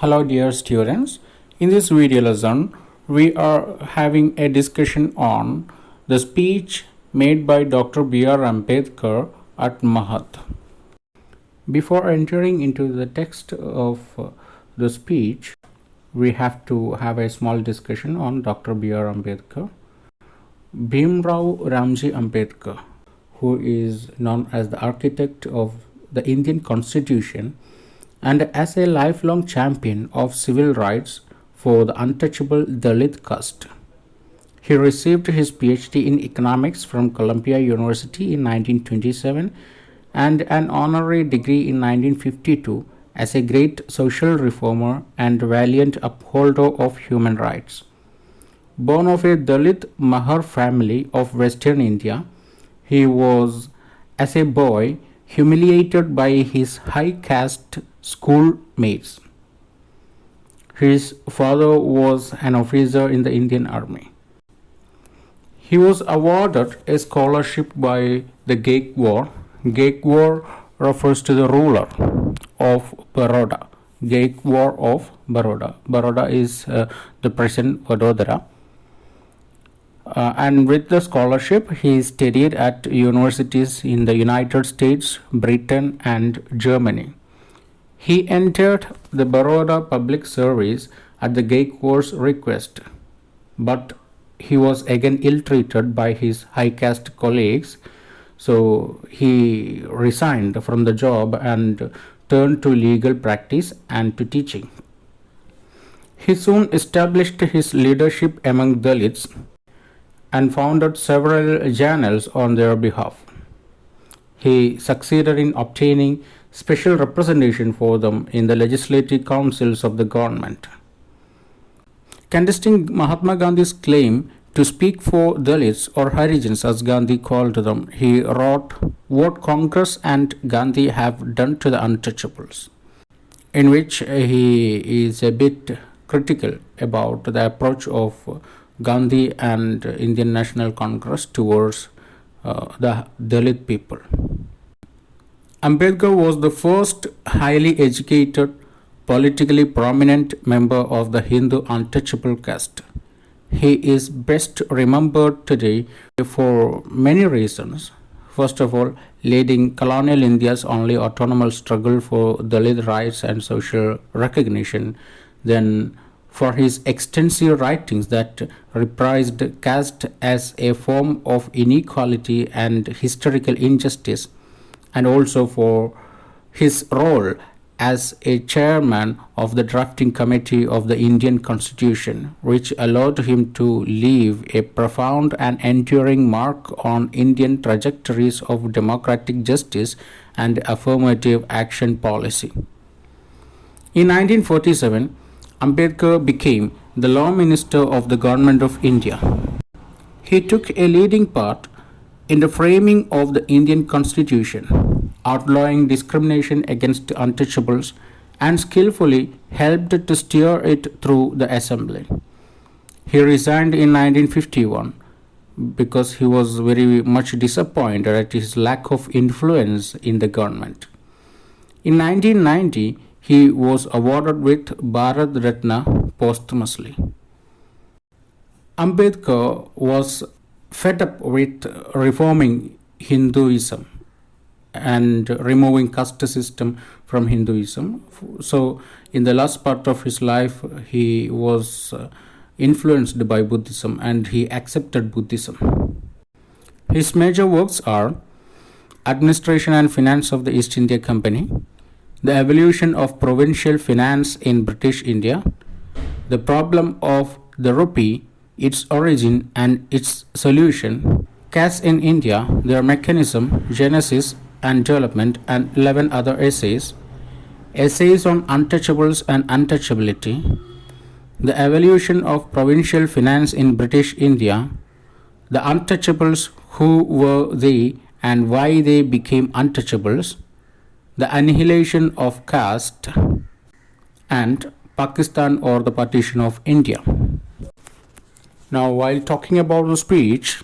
Hello dear students, in this video lesson we are having a discussion on the speech made by Dr. B.R. Ambedkar at Mahad. Before entering into the text of the speech, we have to have a small discussion on Dr. B.R. Ambedkar. BHIMRAO RAMJI Ambedkar, who is known as the architect of the Indian Constitution and as a lifelong champion of civil rights for the untouchable Dalit caste. He received his PhD in economics from Columbia University in 1927 and an honorary degree in 1952 as a great social reformer and valiant upholder of human rights. Born of a Dalit Mahar family of Western India, he was, as a boy, humiliated by his high caste schoolmates. His father was an officer in the Indian Army. He was awarded a scholarship by the Govt. Govt refers to the ruler of Baroda. Govt of Baroda. Baroda is the present Vadodara. And with the scholarship, he studied at universities in the United States, Britain, and Germany. He entered the Baroda public service at the Govt's request, but he was again ill-treated by his high caste colleagues, so he resigned from the job and turned to legal practice and to teaching. He soon established his leadership among Dalits and founded several journals on their behalf. He succeeded in obtaining special representation for them in the legislative councils of the government. Contesting Mahatma Gandhi's claim to speak for Dalits or Harijans, as Gandhi called them, he wrote, "What Congress and Gandhi have done to the untouchables," in which he is a bit critical about the approach of Gandhi and Indian National Congress towards the Dalit people. Ambedkar was the first highly educated, politically prominent member of the Hindu untouchable caste. He is best remembered today for many reasons. First of all, leading colonial India's only autonomous struggle for Dalit rights and social recognition. Then, for his extensive writings that reprised caste as a form of inequality and historical injustice, and also for his role as a chairman of the drafting committee of the Indian Constitution, which allowed him to leave a profound and enduring mark on Indian trajectories of democratic justice and affirmative action policy. In 1947, Ambedkar became the Law Minister of the Government of India. He took a leading part in the framing of the Indian Constitution, outlawing discrimination against untouchables, and skillfully helped to steer it through the Assembly. He resigned in 1951 because he was very much disappointed at his lack of influence in the government. In 1990, he was awarded with Bharat Ratna posthumously. Ambedkar was fed up with reforming Hinduism and removing caste system from Hinduism. So in the last part of his life, he was influenced by Buddhism and he accepted Buddhism. His major works are Administration and Finance of the East India Company, The Evolution of Provincial Finance in British India, The Problem of the Rupee, Its Origin and Its Solution, Castes in India, Their Mechanism, Genesis and Development, and 11 other essays, Essays on Untouchables and Untouchability, The Evolution of Provincial Finance in British India, The Untouchables, Who Were They and Why They Became Untouchables, The Annihilation of Caste, and Pakistan or the Partition of India. Now, while talking about the speech,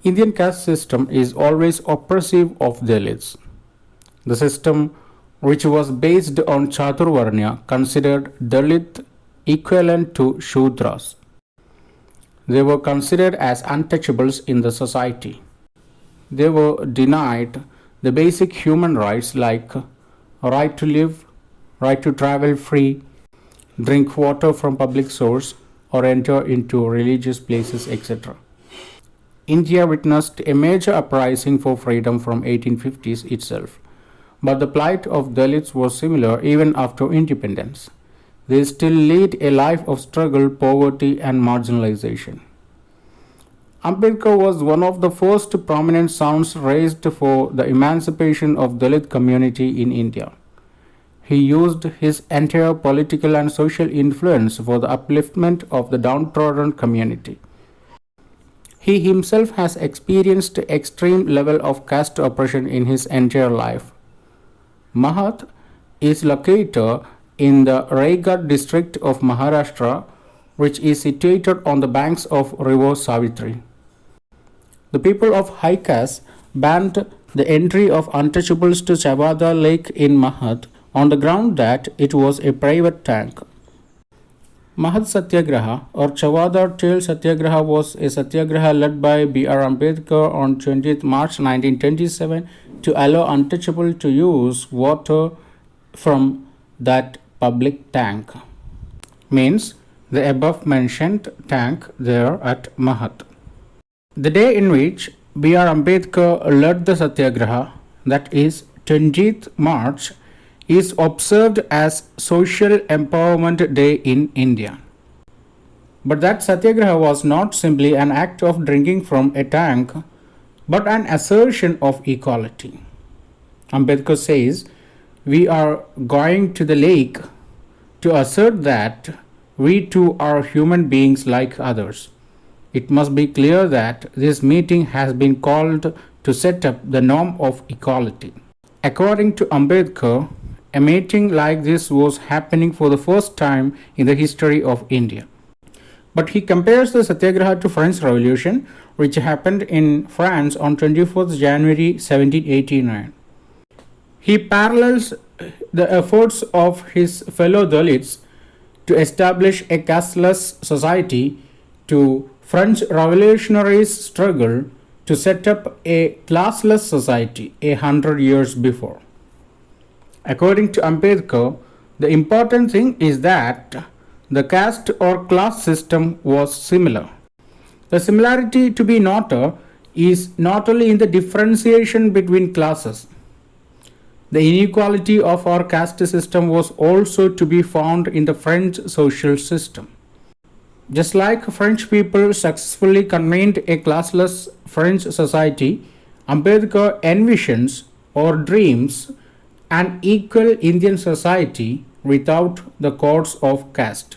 Indian caste system is always oppressive of Dalits. The system which was based on Chaturvarnya, considered Dalit equivalent to Shudras. They were considered as untouchables in the society. They were denied the basic human rights like right to live, right to travel free, drink water from public source, or enter into religious places, etc. India witnessed a major uprising for freedom from 1850s itself, but the plight of Dalits was similar even after independence. They still lead a life of struggle, poverty, and marginalization. Ambedkar was one of the first prominent sounds raised for the emancipation of Dalit community in India. He used his entire political and social influence for the upliftment of the downtrodden community. He himself has experienced extreme level of caste oppression in his entire life. Mahad is located in the Raigad district of Maharashtra, which is situated on the banks of river Savitri. The people of high caste banned the entry of untouchables to Chavada Lake in Mahad on the ground that it was a private tank. Mahad Satyagraha or Chavada Tail Satyagraha was a satyagraha led by B.R. Ambedkar on 20th March 1927 to allow untouchable to use water from that public tank. Means the above mentioned tank there at Mahad. The day in which B.R. Ambedkar led the satyagraha, that is 20th March, is observed as Social Empowerment Day in India. But that satyagraha was not simply an act of drinking from a tank, but an assertion of equality. Ambedkar says, we are going to the lake to assert that we too are human beings like others. It must be clear that this meeting has been called to set up the norm of equality. According to Ambedkar, a meeting like this was happening for the first time in the history of India. But he compares the Satyagraha to French Revolution, which happened in France on 24th January 1789. He parallels the efforts of his fellow Dalits to establish a casteless society to French revolutionaries' struggle to set up a classless society 100 years before. According to Ambedkar, the important thing is that the caste or class system was similar. The similarity to be noted is not only in the differentiation between classes. The inequality of our caste system was also to be found in the French social system. Just like French people successfully convened a classless French society, Ambedkar envisions or dreams an equal Indian society without the codes of caste.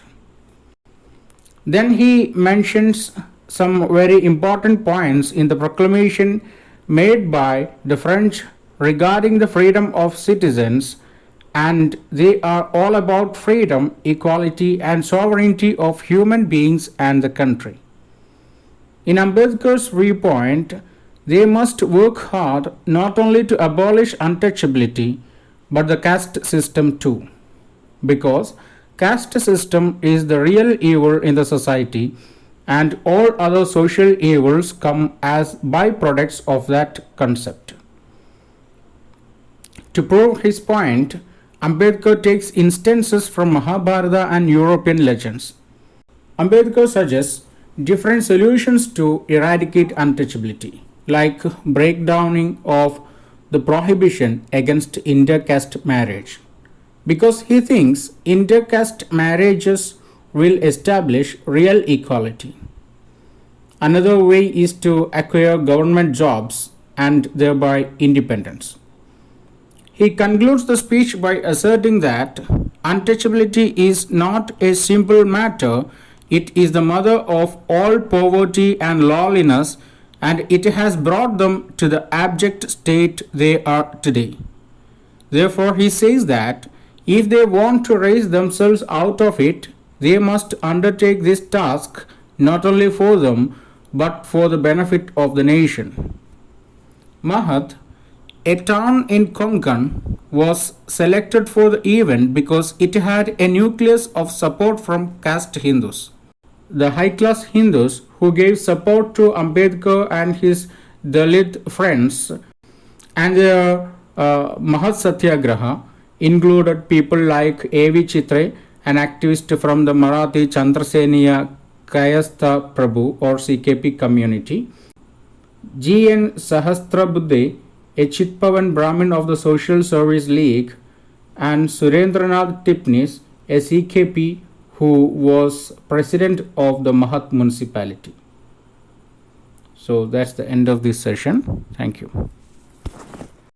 Then he mentions some very important points in the proclamation made by the French regarding the freedom of citizens, and they are all about freedom, equality, and sovereignty of human beings and the country. In Ambedkar's viewpoint, they must work hard not only to abolish untouchability, but the caste system too, because caste system is the real evil in the society, and all other social evils come as byproducts of that concept. To prove his point, Ambedkar takes instances from Mahabharata and European legends. Ambedkar suggests different solutions to eradicate untouchability, like breakdowning of the prohibition against intercaste marriage, because he thinks intercaste marriages will establish real equality. Another way is to acquire government jobs and thereby independence. He concludes the speech by asserting that untouchability is not a simple matter, it is the mother of all poverty and lawlessness, and it has brought them to the abject state they are today. Therefore, he says that if they want to raise themselves out of it, they must undertake this task not only for them but for the benefit of the nation. Mahad A town in Konkan was selected for the event because it had a nucleus of support from caste Hindus. The high-class Hindus who gave support to Ambedkar and his Dalit friends and the Mahad Satyagraha included people like A.V. Chitre, an activist from the Marathi Chandraseniya Kayastha Prabhu or CKP community, G.N. Sahasrabuddhe, a Chitpavan Brahmin of the Social Service League, and Surendranath Tipnis, a CKP who was president of the Mahat municipality. So that's the end of this session. Thank you.